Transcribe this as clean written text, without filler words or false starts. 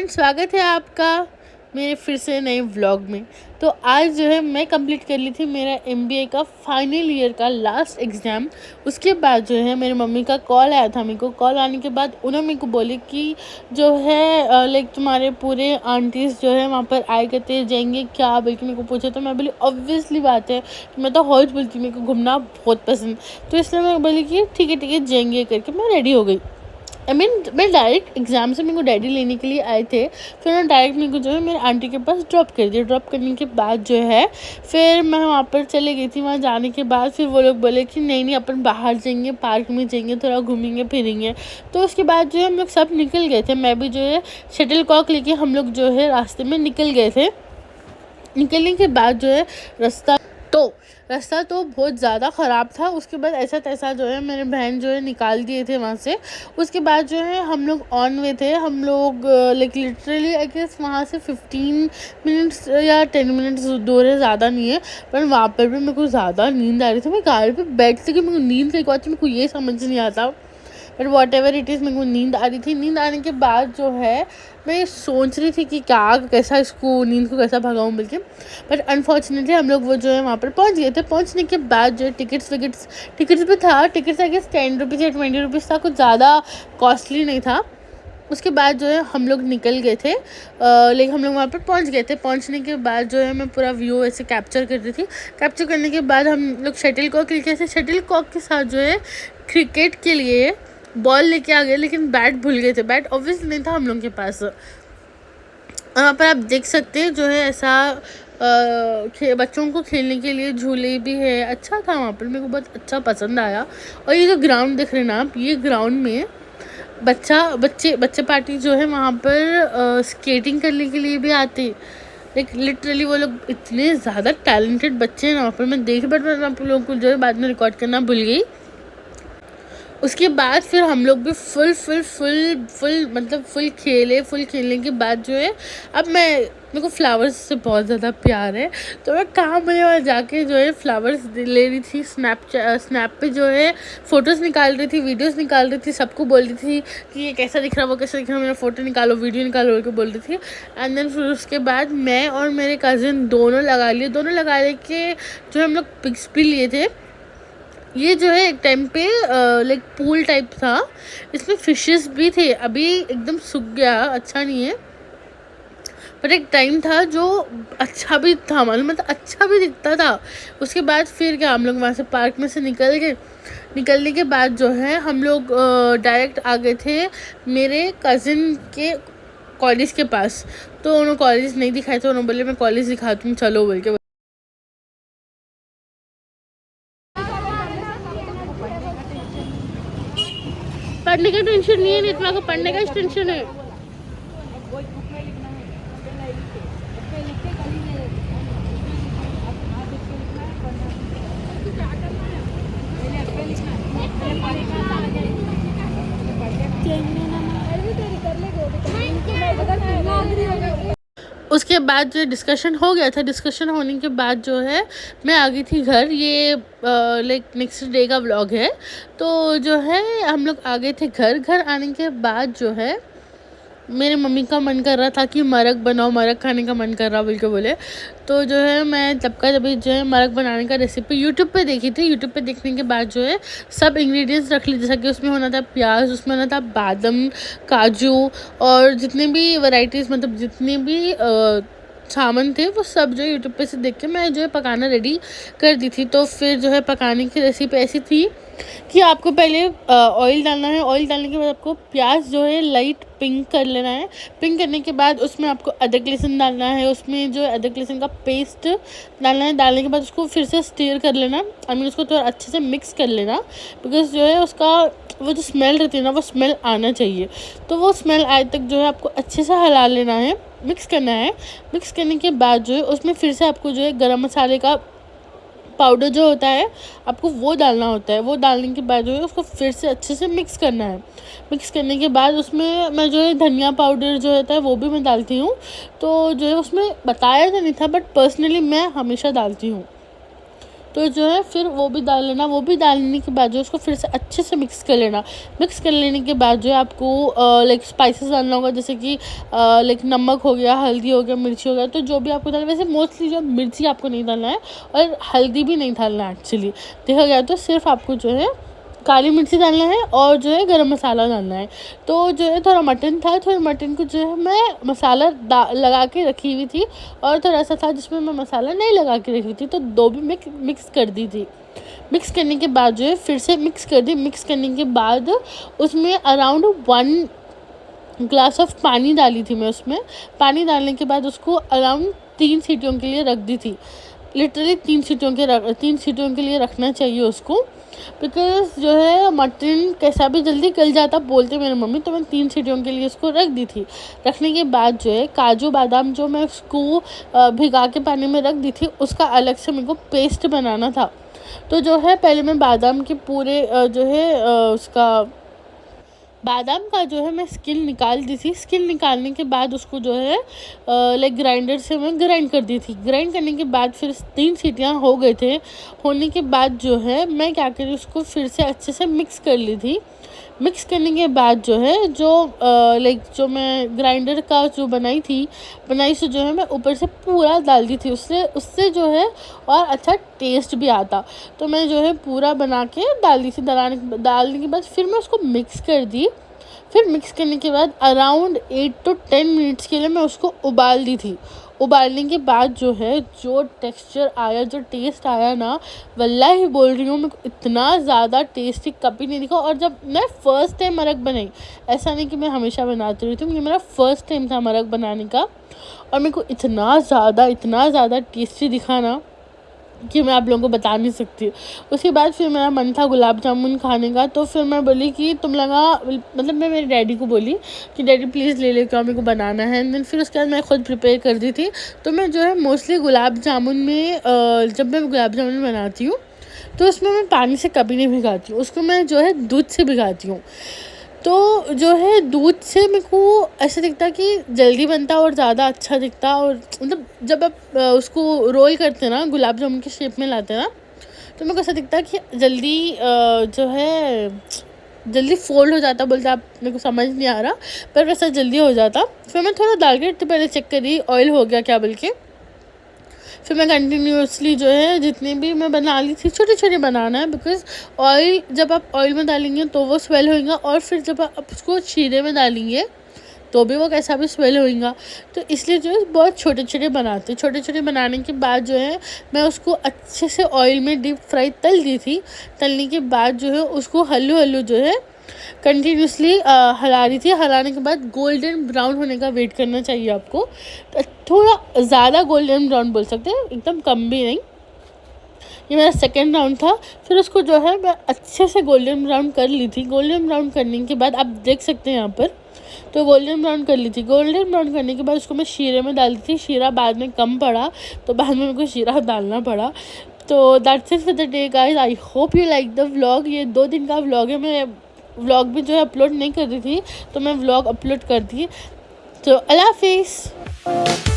Friends, स्वागत है आपका मेरे फिर से नए व्लॉग में। तो आज जो है मैं कंप्लीट कर ली थी मेरा एमबीए का फाइनल ईयर का लास्ट एग्ज़ाम। उसके बाद जो है मेरी मम्मी का कॉल आया था। मेरे को कॉल आने के बाद उन्होंने मेरे को बोले कि जो है लाइक तुम्हारे पूरे आंटीज़ जो है वहाँ पर आए कहते जाएंगे क्या, बल्कि मेरे को पूछा। तो मैं बोली ऑब्वियसली बात है कि मैं तो हौज बोलती, मेरे को घूमना बहुत पसंद। तो इसलिए मैं बोली कि ठीक है जाएंगे करके मैं रेडी हो गई। मैं डायरेक्ट एग्ज़ाम से मेरे को डैडी लेने के लिए आए थे। फिर उन्होंने डायरेक्ट मेरे को जो है मेरे आंटी के पास ड्रॉप कर दिया। ड्रॉप करने के बाद जो है फिर मैं वहाँ पर चले गई थी। वहाँ जाने के बाद फिर वो लोग बोले कि नहीं अपन बाहर जाएंगे, पार्क में जाएंगे, थोड़ा घूमेंगे फिरेंगे। तो उसके बाद जो है हम लोग सब निकल गए थे। मैं भी जो है शटल कॉक लेके हम लोग जो है रास्ते में निकल गए थे। निकलने के बाद जो है रास्ता तो बहुत ज़्यादा ख़राब था। उसके बाद ऐसा तैसा जो है मेरे बहन जो है निकाल दिए थे वहाँ से। उसके बाद जो है हम लोग ऑन वे थे। हम लोग लाइक लिटरली आई गेस वहाँ से 15 मिनट्स या 10 मिनट्स दूर है, ज़्यादा नहीं है। पर वहाँ पर भी मेरे को ज़्यादा नींद आ रही थी। मैं गाड़ी पर बैठते कि मेरे को नींद कहीं को आती, मेरे को ये समझ नहीं आता। But what ever it is, मेरे को नींद आ रही थी। नींद आने के बाद जो है मैं सोच रही थी कि कैसा इसको नींद को कैसा भगाऊँ बल्कि। बट अनफॉर्चुनेटली हम लोग वो जो है वहाँ पर पहुँच गए थे। पहुँचने के बाद जो है टिकट्स भी था। टिकट्स आई गेस 10 रुपीज़ या 20 रुपीज़ था, कुछ ज़्यादा कॉस्टली नहीं था। उसके बाद जो है हम लोग निकल गए थे। लेकिन हम लोग वहाँ पर पहुँच गए थे। पहुँचने के बाद जो है मैं पूरा व्यू ऐसे कैप्चर कर रही थी। कैप्चर करने के बाद हम लोग शटल कॉक लेके थे। शटल कॉक के साथ जो है क्रिकेट के लिए बॉल लेके आ गए, लेकिन बैट भूल गए थे। बैट ऑब्वियसली नहीं था हम लोग के पास। वहाँ पर आप देख सकते हैं जो है ऐसा बच्चों को खेलने के लिए झूले भी है। अच्छा था वहाँ पर, मेरे को बहुत अच्छा पसंद आया। और ये जो ग्राउंड देख रहे हैं ना आप, ये ग्राउंड में बच्चे पार्टी जो है वहाँ पर स्केटिंग करने के लिए भी आते। लाइक लिटरली वो लोग इतने ज़्यादा टैलेंटेड बच्चे हैं वहाँ पर। मैं देख मैं आप लोगों को जो है बाद में रिकॉर्ड करना भूल गई। उसके बाद फिर हम लोग भी फुल खेलने के बाद जो है अब मेरे को फ्लावर्स से बहुत ज़्यादा प्यार है। तो मैं कहाँ मुझे वहाँ जाके जो है फ्लावर्स ले रही थी। स्नैप पे जो है फ़ोटोज़ निकाल रही थी, वीडियोस निकाल रही थी। सबको बोल रही थी कि ये कैसा दिख रहा, वो कैसा दिख रहा, मेरा फ़ोटो निकालो, वीडियो निकालो करके बोल रही थी। एंड देन फिर उसके बाद मैं और मेरे कज़िन दोनों लगा के जो हम लोग पिक्स भी लिए थे। ये जो है एक टाइम पे लाइक पूल टाइप था, इसमें फिशेस भी थे। अभी एकदम सूख गया, अच्छा नहीं है। पर एक टाइम था जो अच्छा भी था, मतलब अच्छा भी दिखता था। उसके बाद फिर क्या हम लोग वहाँ से पार्क में से निकल गए। निकलने के बाद जो है हम लोग डायरेक्ट आ गए थे मेरे कज़िन के कॉलेज के पास। तो उन्होंने कॉलेज नहीं दिखाए थे, उन्होंने बोले मैं कॉलेज दिखाती हूँ चलो बोल के। पढ़ने का टेंशन नहीं है, नितवा को पढ़ने का टेंशन है। उसके बाद जो डिस्कशन हो गया था, डिस्कशन होने के बाद जो है मैं आ गई थी घर। ये लाइक नेक्स्ट डे का व्लॉग है। तो जो है हम लोग आ गए थे घर आने के बाद जो है मेरे मम्मी का मन कर रहा था कि मरक बनाओ, मरक खाने का मन कर रहा बोल के बोले। तो जो है मैं तभी जो है मरक बनाने का रेसिपी यूट्यूब पे देखी थी। यूट्यूब पे देखने के बाद जो है सब इंग्रेडिएंट्स रख ली, जैसा कि उसमें होना था प्याज, उसमें होना था बादाम, काजू और जितने भी वैरायटीज़, मतलब जितने भी सामान थे वो सब जो यूट्यूब पे से देख के मैं जो है पकाना रेडी कर दी थी। तो फिर जो है पकाने की रेसिपी ऐसी थी कि आपको पहले ऑयल डालना है। ऑयल डालने के बाद आपको प्याज जो है लाइट पिंक कर लेना है। पिंक करने के बाद उसमें आपको अदरक लहसुन डालना है। उसमें जो अदरक लहसुन का पेस्ट डालना है। डालने के बाद उसको फिर से स्टीर कर लेना, उसको थोड़ा अच्छे से मिक्स कर लेना। बिकॉज जो है उसका वो जो स्मेल रहती है ना, वो स्मेल आना चाहिए। तो वो स्मेल आए तक जो है आपको अच्छे से हिला लेना है, मिक्स करना है। मिक्स करने के बाद जो है उसमें फिर से आपको जो है गरम मसाले का पाउडर जो होता है आपको वो डालना होता है। वो डालने के बाद जो है उसको फिर से अच्छे से मिक्स करना है। मिक्स करने के बाद उसमें मैं जो है धनिया पाउडर जो होता है वो भी मैं डालती हूँ। तो जो है उसमें बताया तो नहीं था, बट पर्सनली मैं हमेशा डालती हूँ। तो जो है फिर वो भी डाल लेना। वो भी डालने के बाद जो उसको फिर से अच्छे से मिक्स कर लेना। मिक्स कर लेने के बाद जो है आपको लाइक स्पाइसेस डालना होगा, जैसे कि लाइक नमक हो गया, हल्दी हो गया, मिर्ची हो गया, तो जो भी आपको डालना। वैसे मोस्टली जो मिर्ची आपको नहीं डालना है और हल्दी भी नहीं डालना है एक्चुअली, देखा गया तो सिर्फ आपको जो है काली मिर्ची डालना है और जो है गरम मसाला डालना है। तो जो है थोड़ा मटन था, थोड़ा मटन को जो है मैं मसाला लगा के रखी हुई थी और थोड़ा सा था जिसमें मैं मसाला नहीं लगा के रखी थी, तो दो भी मिक्स कर दी थी। मिक्स करने के बाद जो है फिर से मिक्स कर दी। मिक्स करने के बाद उसमें अराउंड 1 ग्लास ऑफ पानी डाली थी मैं उसमें। पानी डालने के बाद उसको अराउंड 3 सीटियों के लिए रख दी थी। लिटरली 3 सीटियों के लिए रखना चाहिए उसको, बिकॉज़ जो है मटन कैसा भी जल्दी गल जाता बोलते मेरी मम्मी, तो मैं 3 सीटियों के लिए उसको रख दी थी। रखने के बाद जो है काजू बादाम जो मैं उसको भिगा के पानी में रख दी थी, उसका अलग से मेरे को पेस्ट बनाना था। तो जो है पहले मैं बादाम के पूरे जो है उसका बादाम का जो है मैं स्किन निकाल दी थी। स्किन निकालने के बाद उसको जो है लाइक ग्राइंडर से मैं ग्राइंड कर दी थी। ग्राइंड करने के बाद फिर 3 सीटियाँ हो गए थे। होने के बाद जो है मैं क्या करी, उसको फिर से अच्छे से मिक्स कर ली थी। मिक्स करने के बाद जो है जो लाइक जो मैं ग्राइंडर का जो बनाई से जो है मैं ऊपर से पूरा डाल दी थी। उससे जो है और अच्छा टेस्ट भी आता। तो मैं जो है पूरा बना के डाल दी थी। डालने के बाद फिर मैं उसको मिक्स कर दी। फिर मिक्स करने के बाद अराउंड 8 to 10 मिनट्स के लिए मैं उसको उबाल दी थी। उबालने के बाद जो है जो टेक्सचर आया, जो टेस्ट आया ना, वल्लाही बोल रही हूँ मेरे को इतना ज़्यादा टेस्टी कभी नहीं दिखा। और जब मैं फ़र्स्ट टाइम मरक बनाई, ऐसा नहीं कि मैं हमेशा बनाती रहती हूँ, ये मेरा फ़र्स्ट टाइम था मरक बनाने का, और मेरे को इतना ज़्यादा टेस्टी दिखा ना कि मैं आप लोगों को बता नहीं सकती। उसके बाद फिर मेरा मन था गुलाब जामुन खाने का, तो फिर मैं बोली कि मतलब मैं मेरे डैडी को बोली कि डैडी प्लीज़ ले लेके आओ, मेरे को बनाना है। एंड देन फिर उसके बाद मैं खुद प्रिपेयर कर दी थी। तो मैं जो है मोस्टली गुलाब जामुन में जब मैं गुलाब जामुन बनाती हूँ तो उसमें मैं पानी से कभी नहीं भिगाती हूँ, उसको मैं जो है दूध से भिगाती हूँ। तो जो है दूध से मेरे को ऐसा दिखता कि जल्दी बनता और ज़्यादा अच्छा दिखता। और मतलब जब आप उसको रोल करते हैं ना, गुलाब जामुन के शेप में लाते हैं ना, तो मेरे को ऐसा दिखता कि जल्दी जो है जल्दी फोल्ड हो जाता। बोलते आप, मेरे को समझ नहीं आ रहा, पर वैसा जल्दी हो जाता। फिर मैं थोड़ा डाल के तो पहले चेक करी ऑयल हो गया क्या बल्कि। फिर मैं कंटिन्यूसली जो है जितनी भी मैं बना ली थी, छोटे छोटे बनाना है, बिकॉज़ ऑयल जब आप ऑयल में डालेंगे तो वो स्वेल होएगा, और फिर जब आप उसको शीरे में डालेंगे तो भी वो कैसा भी स्वेल होएगा। तो इसलिए जो है बहुत छोटे छोटे बनाते। छोटे छोटे बनाने के बाद जो है मैं उसको अच्छे से ऑयल में डीप फ्राई तल दी थी। तलने के बाद जो है उसको हल्लू जो है कंटिन्यूसली हिला रही थी। हिलाने के बाद गोल्डन ब्राउन होने का वेट करना चाहिए आपको। तो थोड़ा ज़्यादा गोल्डन ब्राउन बोल सकते हैं, एकदम कम भी नहीं। ये मेरा सेकेंड राउंड था। फिर उसको जो है मैं अच्छे से गोल्डन ब्राउन कर ली थी। गोल्डन ब्राउन करने के बाद आप देख सकते हैं यहाँ पर, तो गोल्डन ब्राउन कर ली थी। गोल्डन ब्राउन करने के बाद उसको मैं शीरे में डाल दी थी। शीरा बाद में कम पड़ा, तो बाद में मेरे को शीरा डालना पड़ा। तो that's it for the day guys. I hope you like the vlog. ये 2 दिन का व्लॉग है। मैं व्लॉग भी जो है अपलोड नहीं कर रही थी, तो मैं व्लॉग अपलोड कर दी। तो अल्लाह हाफिज़।